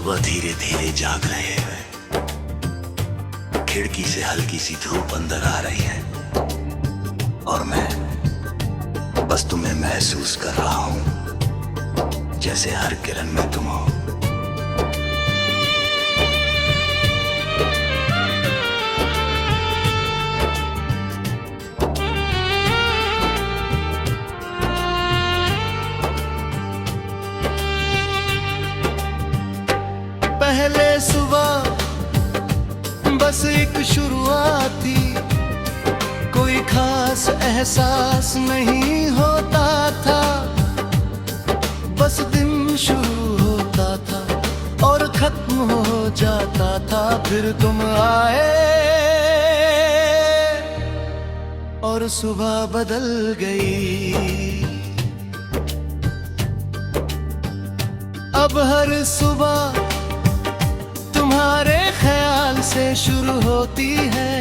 सुबह धीरे धीरे जाग रहे हैं, खिड़की से हल्की सी धूप अंदर आ रही है और मैं बस तुम्हें महसूस कर रहा हूं जैसे हर किरण में तुम हो। पहले सुबह बस एक शुरुआत थी, कोई खास एहसास नहीं होता था, बस दिन शुरू होता था और खत्म हो जाता था। फिर तुम आए और सुबह बदल गई। अब हर सुबह तुम्हारे ख्याल से शुरू होती है,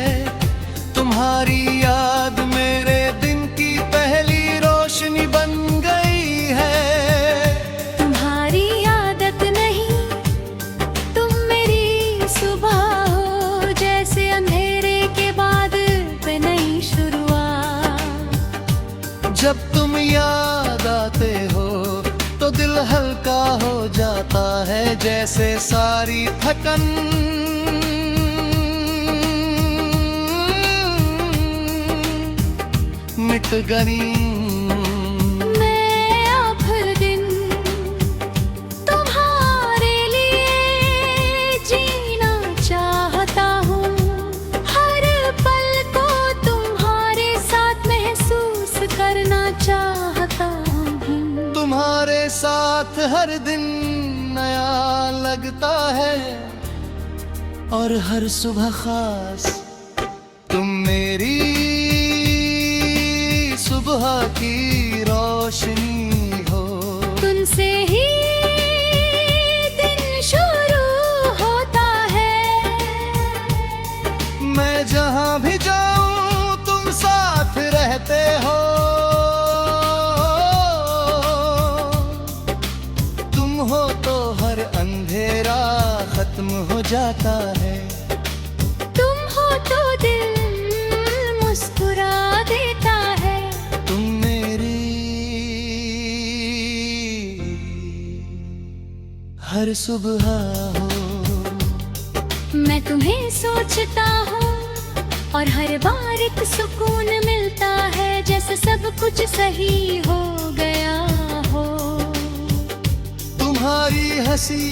तुम्हारी याद मेरे दिन की पहली रोशनी बन गई है। तुम्हारी आदत नहीं, तुम मेरी सुबह हो, जैसे अंधेरे के बाद पे नई शुरुआत। जब तुम याद आते हो तो दिल हल्का हो जाता है, जैसे सारी थकन मिट गई। मैं अब हर दिन तुम्हारे लिए जीना चाहता हूँ, हर पल को तुम्हारे साथ महसूस करना चाहता हूँ। तुम्हारे साथ हर दिन नया लगता है और हर सुबह खास। तुम मेरी सुबह की रोशनी हो, तुमसे ही दिन शुरू होता है। मैं जहाँ भी जाऊँ तुम साथ रहते हो, तुम हो तो हर अंधेरा खत्म हो जाता है। तुम हो तो दिल मुस्कुरा देता है। तुम मेरी हर सुबह हो। मैं तुम्हें सोचता हूँ और हर बार एक सुकून मिलता है, जैसे सब कुछ सही हो गया हो। तुम्हारी हंसी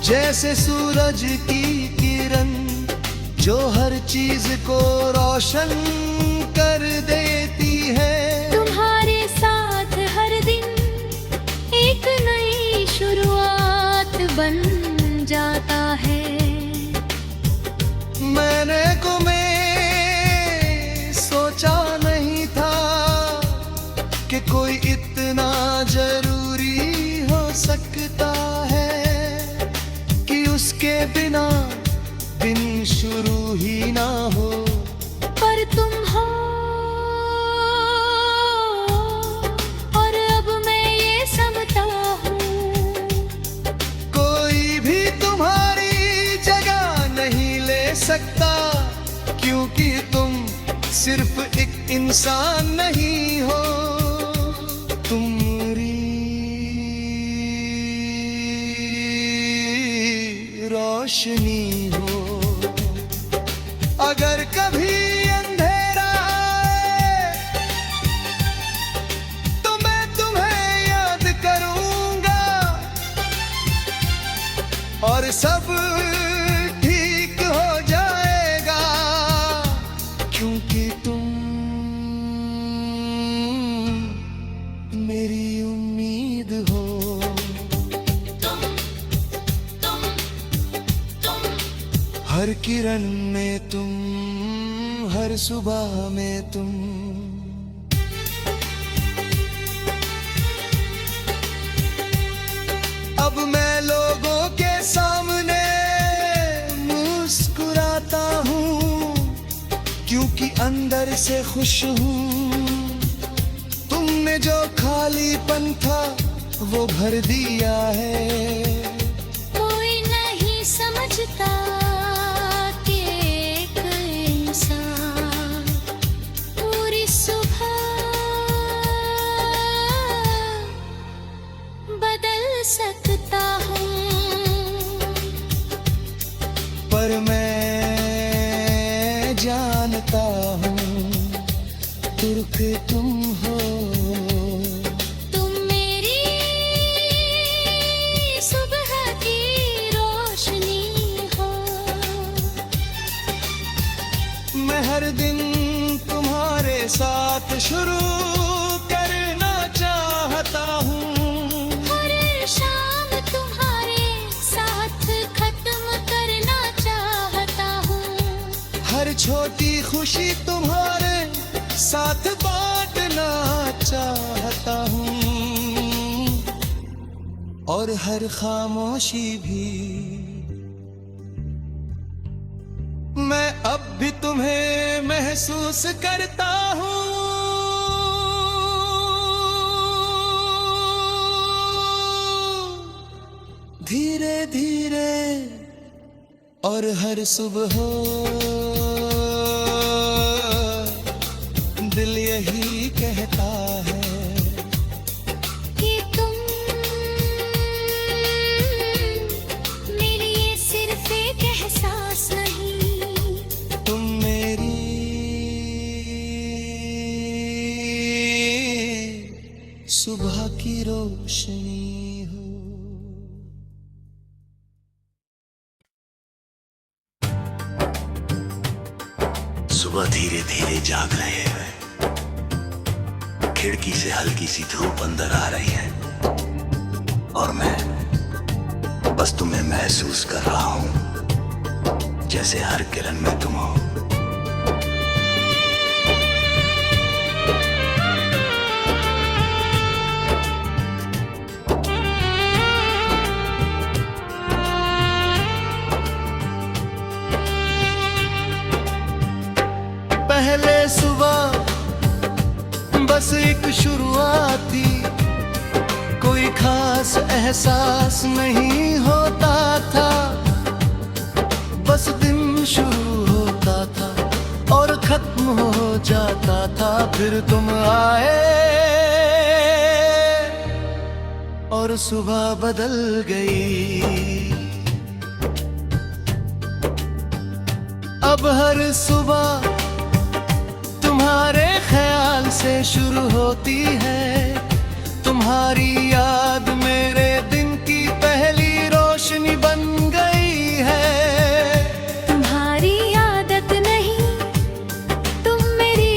जैसे सूरज की किरण, जो हर चीज को रोशन कर देती है। तुम्हारे साथ हर दिन एक नई शुरुआत बन जाता है। मैंने सोचा नहीं था कि कोई इतना जरूरी हो सकता है, कि उसके बिना दिन शुरू ही ना हो। पर तुम हो और अब मैं ये समझता हूँ, कोई भी तुम्हारी जगह नहीं ले सकता, क्योंकि तुम सिर्फ एक इंसान नहीं हो, तुम रोशनी हो। अगर कभी अंधेरा आए तो मैं तुम्हें याद करूंगा और सब ठीक हो जाएगा, क्योंकि तुम मेरी उम्मीद हो। हर किरण में तुम, हर सुबह में तुम। अब मैं लोगों के सामने मुस्कुराता हूँ, क्योंकि अंदर से खुश हूँ। तुमने जो खालीपन था वो भर दिया है। खुशी तुम्हारे साथ बांटना चाहता हूँ, और हर खामोशी भी मैं अब भी तुम्हें महसूस करता हूँ। धीरे धीरे और हर सुबह दिल यही कहता है कि तुम मेरे लिए सिर्फ एक एहसास नहीं, तुम मेरी सुबह की रोशनी हो। सुबह धीरे धीरे जाग रहे हैं, खिड़की से हल्की सी धूप अंदर आ रही है, और मैं बस तुम्हें महसूस कर रहा हूं जैसे हर किरण में तुम हो। पहले सुबह बस एक शुरुआत थी, कोई खास एहसास नहीं होता था, बस दिन शुरू होता था और खत्म हो जाता था। फिर तुम आए और सुबह बदल गई। अब हर सुबह तुम्हारे ख्याल से शुरू होती है, तुम्हारी याद मेरे दिन की पहली रोशनी बन गई है। तुम्हारी आदत नहीं, तुम मेरी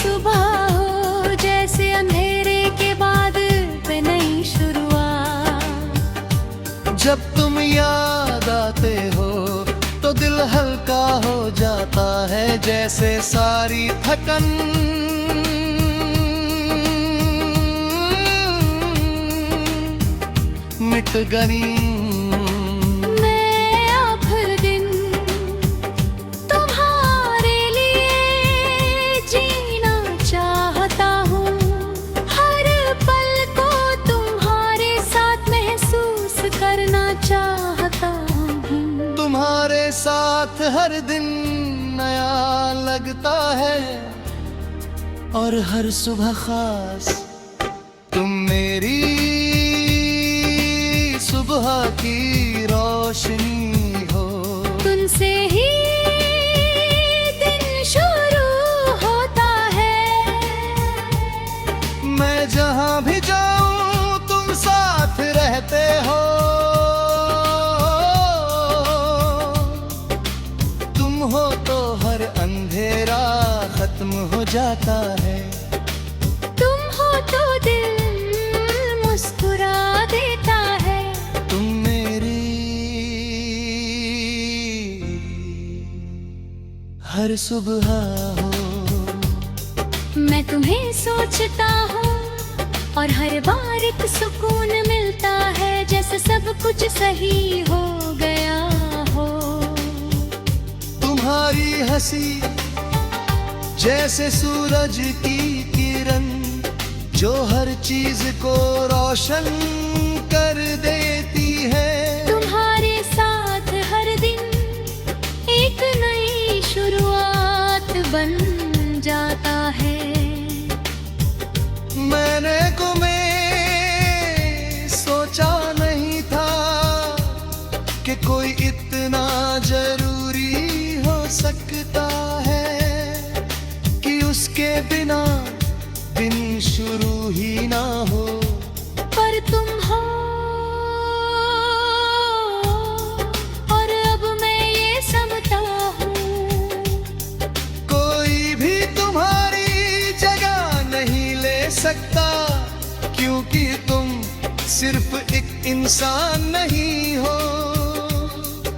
सुबह हो, जैसे अंधेरे के बाद पे नई शुरुआत। जब तुम याद आते हो तो दिल हल्का हो जाता है, जैसे सारी थकन मिट गई। मैं अब हर दिन तुम्हारे लिए जीना चाहता हूँ, हर पल को तुम्हारे साथ महसूस करना चाहता हूँ। तुम्हारे साथ हर दिन नया लगता है और हर सुबह खास। तुम मेरी सुबह की रोशनी हो, तुमसे ही दिन शुरू होता है। मैं जहाँ भी जाऊँ तुम साथ रहते हो, तुम हो तो हर अंधेरा खत्म हो जाता है। तुम हो तो दिल मुस्कुरा देता है। तुम मेरी हर सुबह हो। मैं तुम्हें सोचता हूँ और हर बार एक सुकून मिलता है, जैसे सब कुछ सही हो गया हो। तुम्हारी हंसी जैसे सूरज की किरण, जो हर चीज को रोशन कर देती है। तुम्हारे साथ हर दिन एक नई शुरुआत बन जाता है। मैंने सोचा नहीं था कि कोई इतना जरूरी हो सकता है, कि उसके बिना दिन शुरू ही ना हो। पर तुम हो, और अब मैं ये समझता हूँ, कोई भी तुम्हारी जगह नहीं ले सकता, क्योंकि तुम सिर्फ एक इंसान नहीं हो,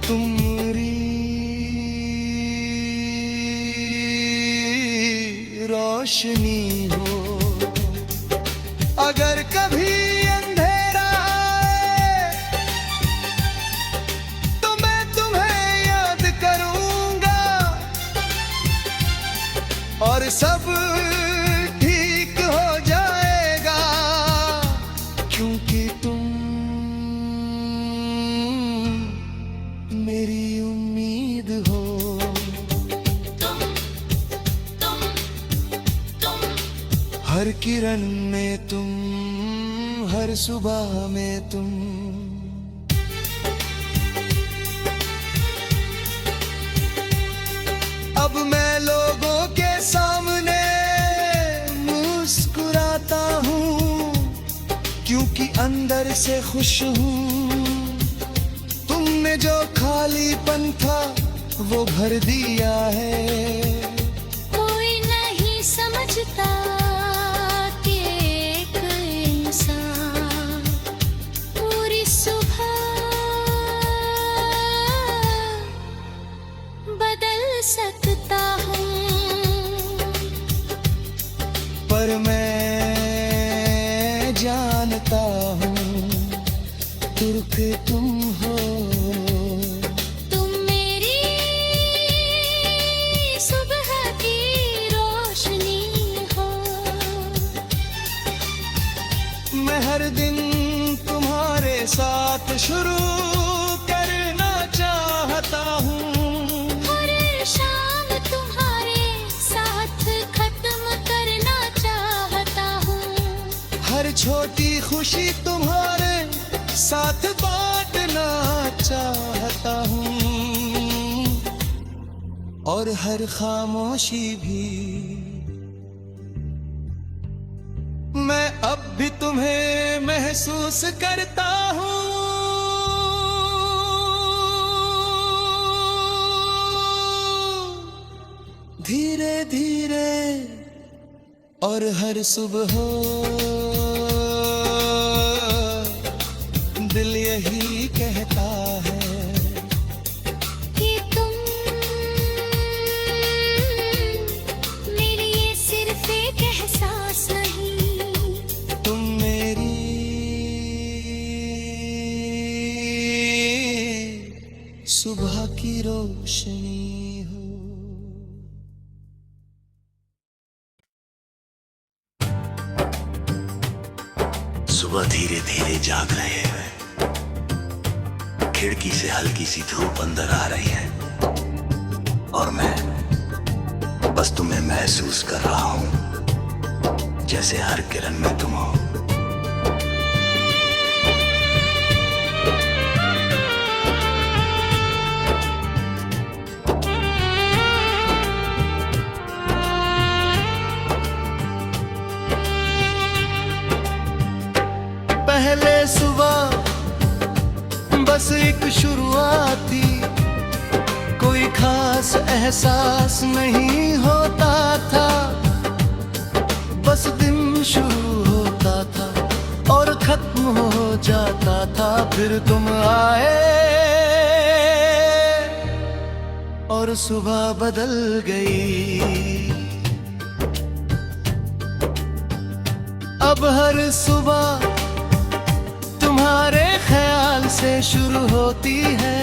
तुम रोशनी हो। अगर कभी अंधेरा आए तो मैं तुम्हें याद करूंगा और सब ठीक हो जाएगा, क्योंकि तुम मेरी उम्मीद हो। हर किरण में तुम, हर सुबह में तुम। अब मैं लोगों के सामने मुस्कुराता हूँ, क्योंकि अंदर से खुश हूँ। तुमने जो खालीपन था वो भर दिया है। कोई नहीं समझता कि एक इंसान पूरी सुबह बदल सकता हूँ, पर मैं जानता हूँ तुर्क तुम हो। तुम मेरी सुबह की रोशनी हो। मैं हर दिन तुम्हारे साथ शुरू करना चाहता हूँ। हर शाम तुम्हारे साथ खत्म करना चाहता हूँ। हर छोटी खुशी तुम्हारे साथ बांटना चाहता हूँ, और हर खामोशी भी मैं अब भी तुम्हें महसूस करता हूँ। धीरे धीरे और हर सुबह दिल यही कहता है कि तुम मेरे लिए सिर्फ एक एहसास नहीं, तुम मेरी सुबह की रोशनी हो। सुबह धीरे धीरे जाग रहे हैं, खिड़की से हल्की सी धूप अंदर आ रही है, और मैं बस तुम्हें महसूस कर रहा हूं, जैसे हर किरण में तुम हो। पहले सुबह बस एक शुरुआत थी, कोई खास एहसास नहीं होता था। बस दिन शुरू होता था और खत्म हो जाता था। फिर तुम आए और सुबह बदल गई। अब हर सुबह तुम्हारे ख्याल से शुरू होती है।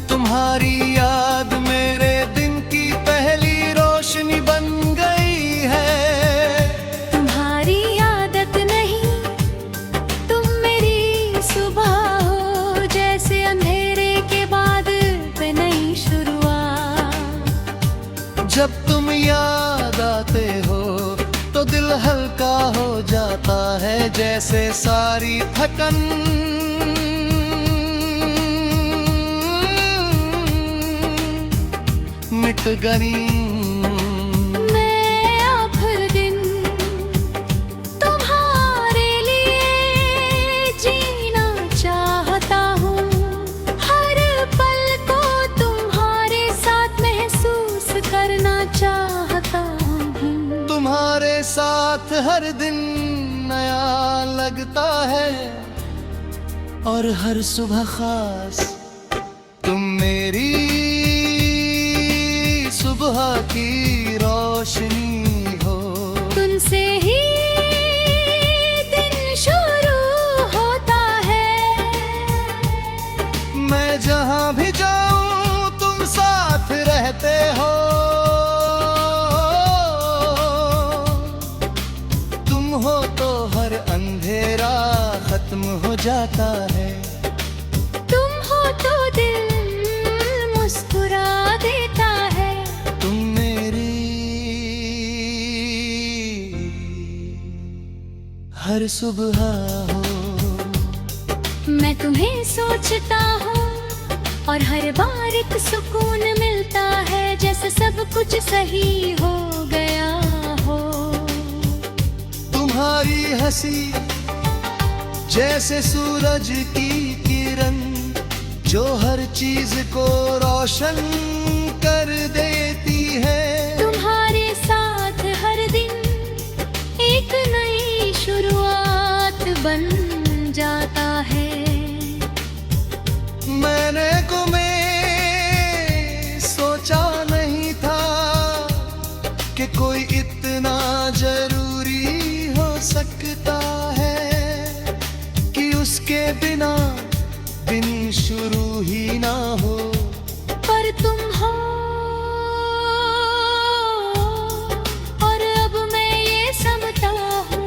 तुम्हारी याद मेरे दिन की पहली रोशनी बन गई है। तुम्हारी आदत नहीं, तुम मेरी सुबह हो, जैसे अंधेरे के बाद पे नई शुरुआत। जब तुम याद आते हो तो दिल हल्का हो जाता है, जैसे सारी थकन मिट गई। मैं अब हर दिन तुम्हारे लिए जीना चाहता हूँ, हर पल को तुम्हारे साथ महसूस करना चाहता हूँ। तुम्हारे साथ हर दिन नया लगता है, और हर सुबह खास। तुम मेरी सुबह की रोशनी हो। जाते हो, तुम हो तो हर अंधेरा खत्म हो जाता है। तुम हो तो दिल मुस्कुरा देता है। तुम मेरी हर सुबह हो। मैं तुम्हें सोचता हूँ और हर बार एक सुकून मिलता है, जैसे सब कुछ सही हो गया हो। तुम्हारी हंसी जैसे सूरज की किरण, जो हर चीज को रोशन कर देती है। तुम्हारे साथ हर दिन एक नई शुरुआत बन जाता है। मैंने सोचा नहीं था कि कोई इतना जरूरी हो सकता है, कि उसके बिना दिन शुरू ही ना हो। पर तुम हो और अब मैं ये समझता हूँ,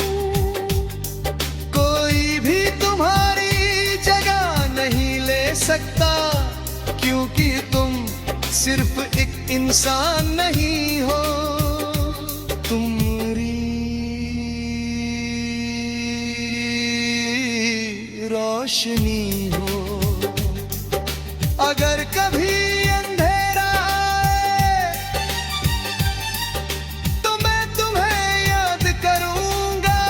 कोई भी तुम्हारी जगह नहीं ले सकता, क्योंकि तुम सिर्फ एक इंसान नहीं हो, तुम मेरी रोशनी हो। अगर कभी अंधेरा आए, तो मैं तुम्हें याद करूंगा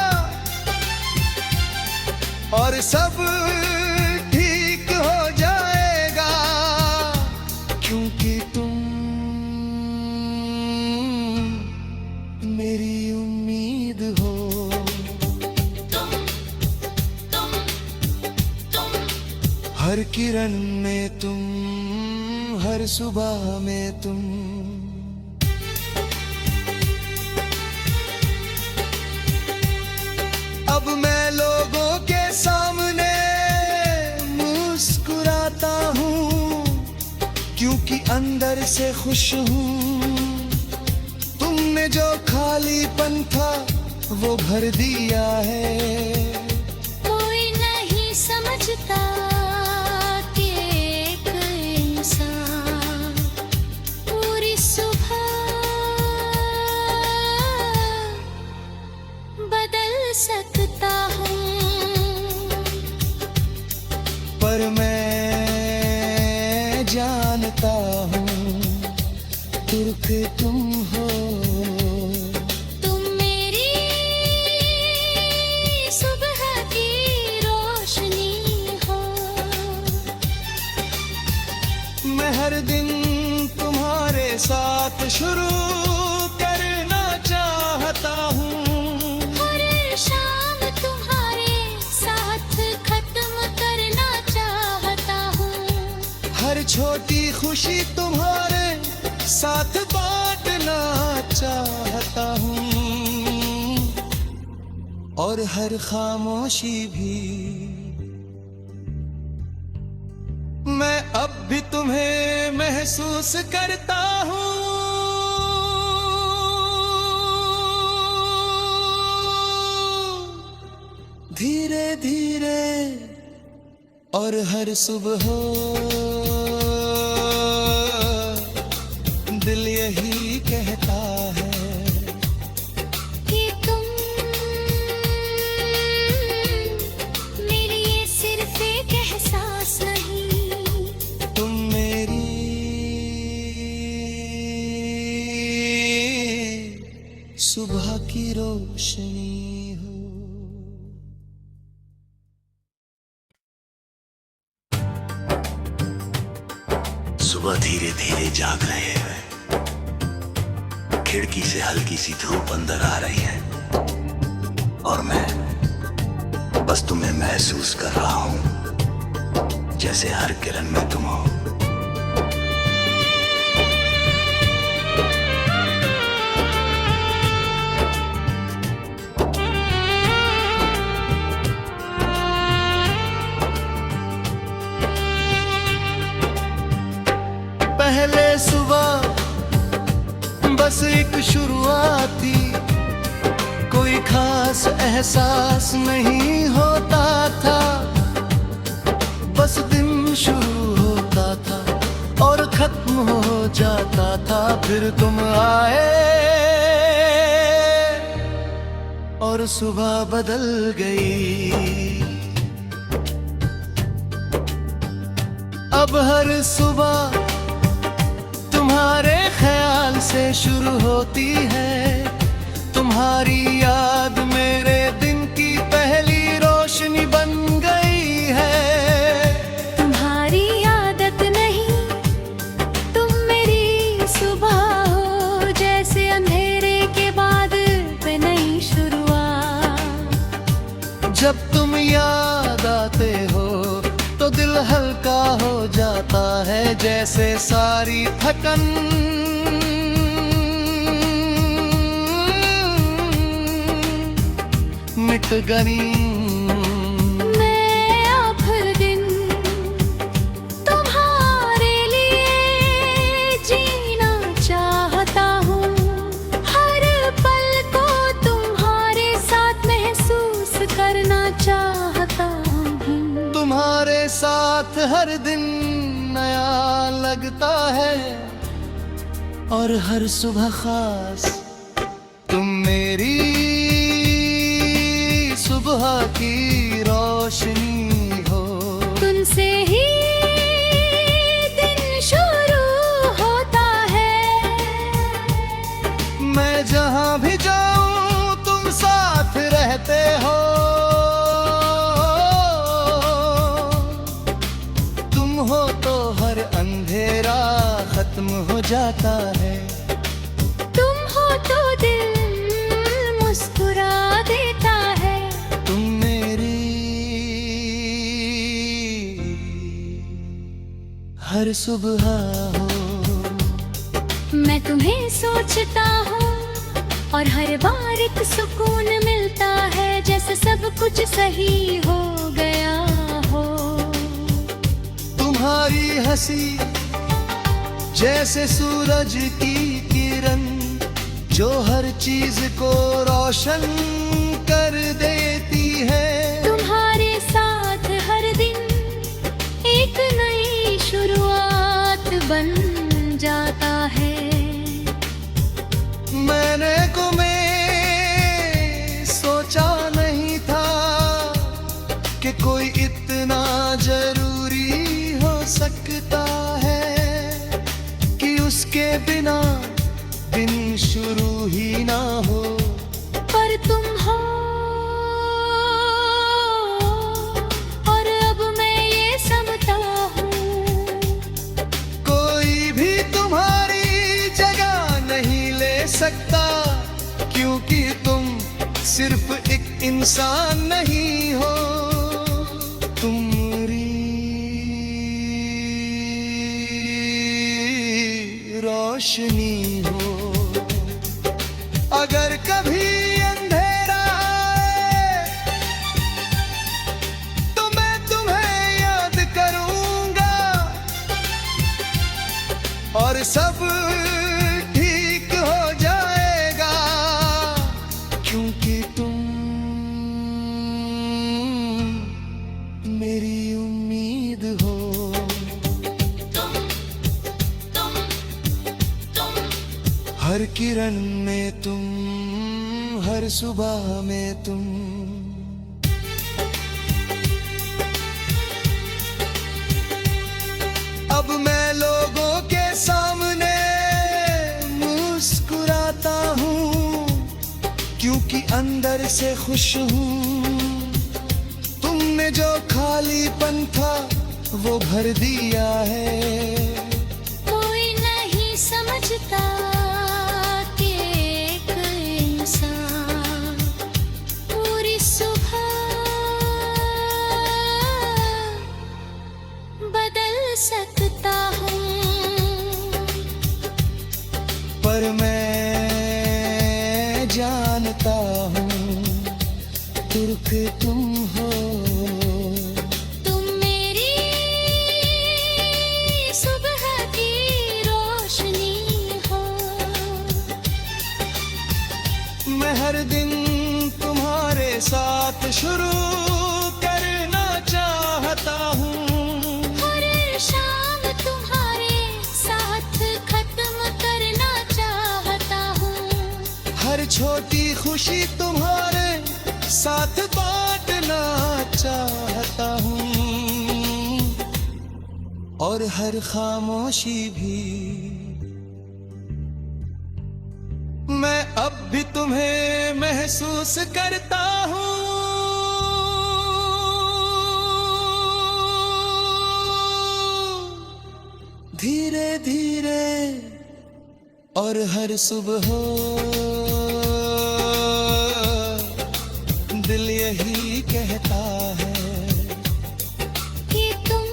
और सब ठीक हो जाएगा, क्योंकि तुम मेरी उम्मीद हो। हर किरण में तुम, हर सुबह में तुम। अब मैं लोगों के सामने मुस्कुराता हूँ, क्योंकि अंदर से खुश हूँ। तुमने जो खालीपन था वो भर दिया है। कोई नहीं समझता कि एक इंसान पूरी सुबह बदल सकता हूँ। पर मैं जानता हूँ तुर्क तुम हो। तुम मेरी सुबह की रोशनी हो। मैं हर दिन तुम्हारे साथ शुरू करना चाहता हूँ। हर शाम तुम्हारे साथ खत्म करना चाहता हूँ। हर छोटी खुशी तुम्हारे साथ बांटना चाहता हूँ, और हर खामोशी भी मैं अब भी तुम्हें महसूस करता हूँ। धीरे धीरे और हर सुबह दिल यही कहता है कि तुम मेरी ये सिर्फ एक एहसास नहीं, तुम मेरी सुबह की रोशनी हो। सुबह धीरे धीरे जाग रहे हैं, खिड़की से हल्की सी धूप अंदर आ रही है, और मैं बस तुम्हें महसूस कर रहा हूं, जैसे हर किरण में तुम हो। पहले सुबह एक शुरुआत थी, कोई खास एहसास नहीं होता था, बस दिन शुरू होता था और खत्म हो जाता था। फिर तुम आए और सुबह बदल गई। अब हर सुबह तुम्हारे ख्याल से शुरू होती है, तुम्हारी याद मेरे दिन की पहली रोशनी बन गई है। तुम्हारी आदत नहीं, तुम मेरी सुबह हो, जैसे अंधेरे के बाद पे नई शुरुआत। जब तुम याद आते हो तो दिल हल्का हो जाता है, जैसे सारी थकन मिट गई। मैं अब हर दिन तुम्हारे लिए जीना चाहता हूँ, हर पल को तुम्हारे साथ महसूस करना चाहता हूँ। तुम्हारे साथ हर दिन नया लगता है और हर सुबह खास। तुम मेरी सुबह की रोशनी हो, तुमसे ही दिन शुरू होता है। मैं जहाँ भी जाऊँ तुम साथ रहते हो, तुम हो तो हर अंधेरा खत्म हो जाता है। तुम हो तो दिल मुस्कुरा देता है। तुम मेरी हर सुबह हो। मैं तुम्हें सोचता हूँ और हर बार एक सुकून मिलता है, जैसे सब कुछ सही हो गया हो। तुम्हारी हंसी जैसे सूरज की किरण, जो हर चीज को रोशन कर देती है। तुम्हारे साथ हर दिन एक नई शुरुआत बन जाता है। मैंने सोचा नहीं था कि कोई इतना जरूरी हो सकता है, कि उसके बिना दिन शुरू ही ना हो। पर तुम हो और अब मैं ये समझता हूँ, कोई भी तुम्हारी जगह नहीं ले सकता, क्योंकि तुम सिर्फ एक इंसान नहीं हो, तुम्हारी रोशनी हो। अगर कभी अंधेरा आए तो मैं तुम्हें याद करूंगा और सब ठीक हो जाएगा, क्योंकि तुम मेरी उम्मीद हो। हर किरण में तुम, हर सुबह में तुम। अब मैं लोगों के सामने मुस्कुराता हूँ, क्योंकि अंदर से खुश हूँ। तुमने जो खालीपन था वो भर दिया है। कोई नहीं समझता कि एक इंसान पूरी सुबह बदल सकता हूँ। पर मैं जानता हूँ तुर्क तुम हो। तुम मेरी सुबह छोटी खुशी तुम्हारे साथ बांटना चाहता हूँ, और हर खामोशी भी मैं अब भी तुम्हें महसूस करता हूँ। धीरे धीरे और हर सुबह दिल यही कहता है कि तुम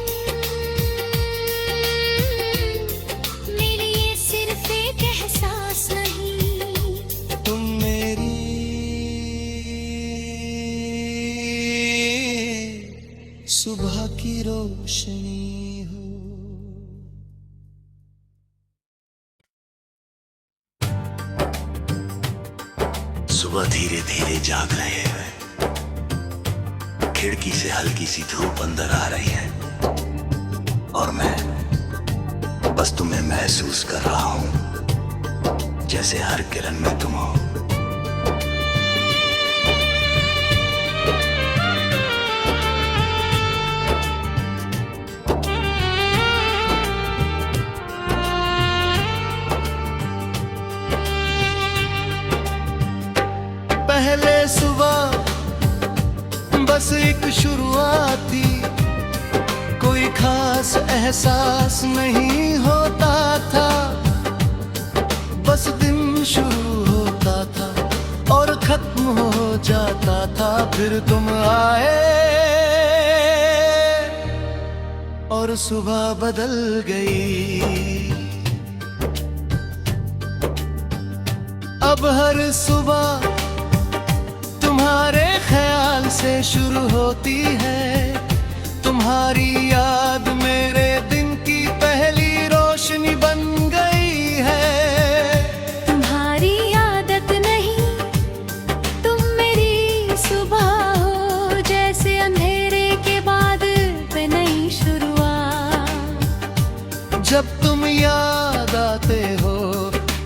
मेरे लिए सिर्फ एक एहसास नहीं, तुम मेरी सुबह की रोशनी हो। सुबह धीरे धीरे जाग रहे हैं, खिड़की से हल्की सी धूप अंदर आ रही है, और मैं बस तुम्हें महसूस कर रहा हूं जैसे हर किरण में तुम हो। पहले सुबह बस एक शुरुआत थी, कोई खास एहसास नहीं होता था, बस दिन शुरू होता था और खत्म हो जाता था। फिर तुम आए और सुबह बदल गई। अब हर सुबह तुम्हारे ख्याल से शुरू होती है, तुम्हारी याद मेरे दिन की पहली रोशनी बन गई है। तुम्हारी आदत नहीं, तुम मेरी सुबह हो, जैसे अंधेरे के बाद पे नई शुरुआत। जब तुम याद आते हो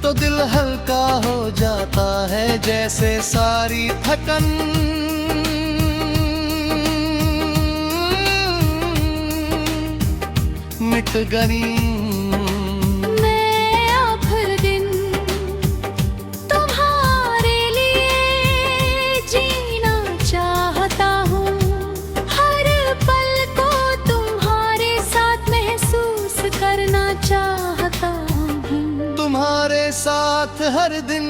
तो दिल हल्का हो जाता है, जैसे सारी थकन मिट गई। मैं अब हर दिन तुम्हारे लिए जीना चाहता हूँ, हर पल को तुम्हारे साथ महसूस करना चाहता हूँ। तुम्हारे साथ हर दिन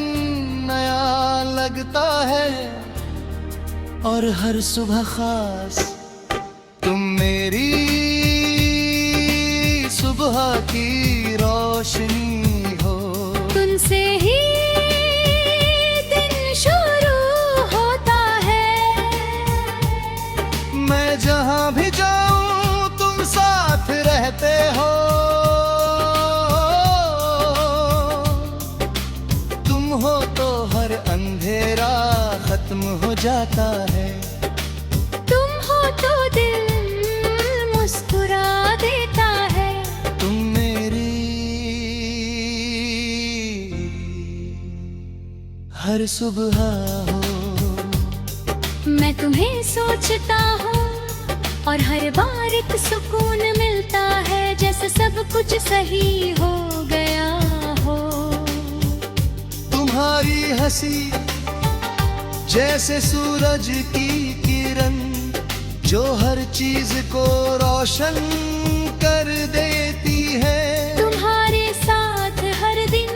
नया लगता है, और हर सुबह खास। तुम मेरी सुबह की रोशनी हो। तुमसे ही दिन शुरू होता है, मैं जहाँ भी जाऊँ तुम साथ रहते हो। तुम हो तो हर अंधेरा खत्म हो जाता है। तुम हो तो दिल मुस्कुरा देता है। तुम मेरी हर सुबह हो। मैं तुम्हें सोचता हूँ और हर बार एक सुकून मिलता है, जैसे सब कुछ सही हो गया हो। तुम्हारी हंसी जैसे सूरज की किरण, जो हर चीज को रोशन कर देती है। तुम्हारे साथ हर दिन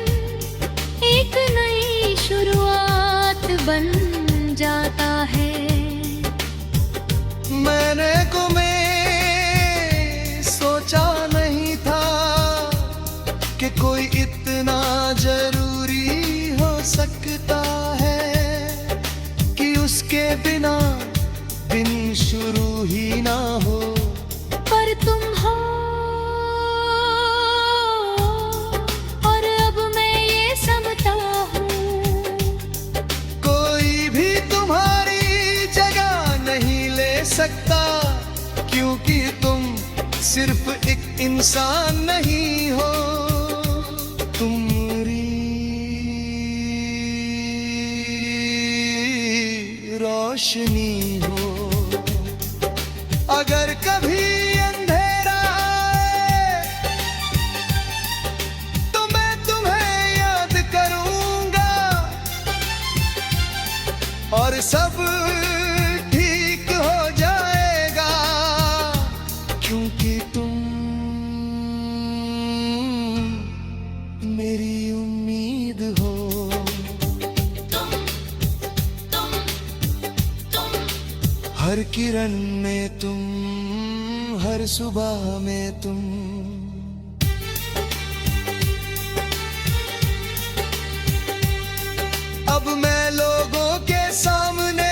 एक नई शुरुआत बन जाता है। मैंने सोचा नहीं था कि कोई इतना जरूरी हो सकता है, कि उसके बिना दिन शुरू ही ना हो। पर तुम हो, और अब मैं ये समझता हूँ, कोई भी तुम्हारी जगह नहीं ले सकता, क्योंकि तुम सिर्फ एक इंसान नहीं हो, तुम रोशनी हो। अगर कभी अंधेरा आए तो मैं तुम्हें याद करूंगा और सब ठीक हो जाएगा, क्योंकि तुम मेरी उम्मीद हो। हर किरण में तुम, हर सुबह में तुम। अब मैं लोगों के सामने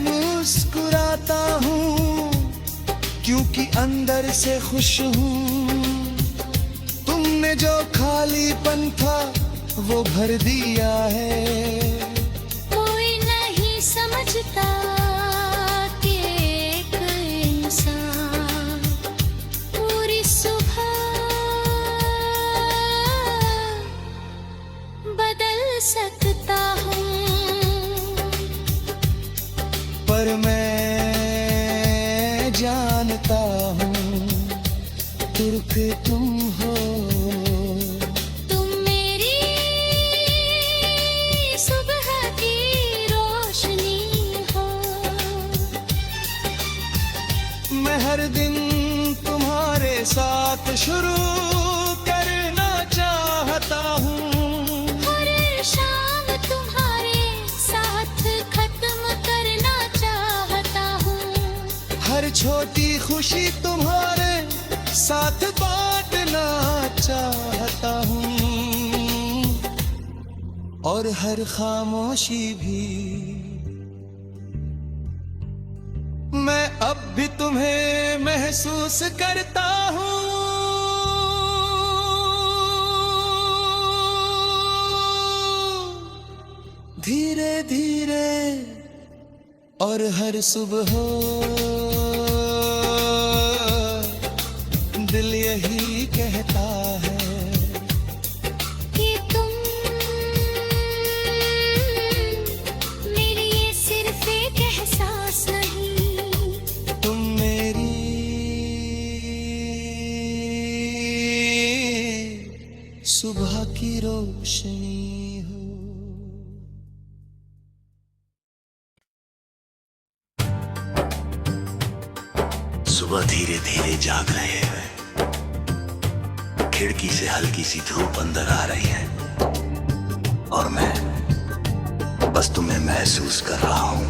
मुस्कुराता हूँ, क्योंकि अंदर से खुश हूँ। तुमने जो खालीपन था वो भर दिया है। कोई नहीं समझता कि एक इंसान पूरी सुबह बदल सकता हूँ, पर मैं जानता हूँ तुर्क तुम हो। तुम मेरी सुबह की रोशनी हो। मैं हर दिन तुम्हारे साथ शुरू करना चाहता हूँ। हर शाम तुम्हारे साथ खत्म करना चाहता हूँ। हर छोटी खुशी तुम्हारे साथ बांटना चाहता हूँ, और हर खामोशी भी मैं अब भी तुम्हें महसूस करता हूँ। धीरे धीरे और हर सुबह दिल यही कहता है कि तुम मेरी ये सिर्फ एक एहसास नहीं, तुम मेरी सुबह की रोशनी हो। सुबह धीरे धीरे जाग रहे हैं, खिड़की से हल्की सी धूप अंदर आ रही है, और मैं बस तुम्हें महसूस कर रहा हूं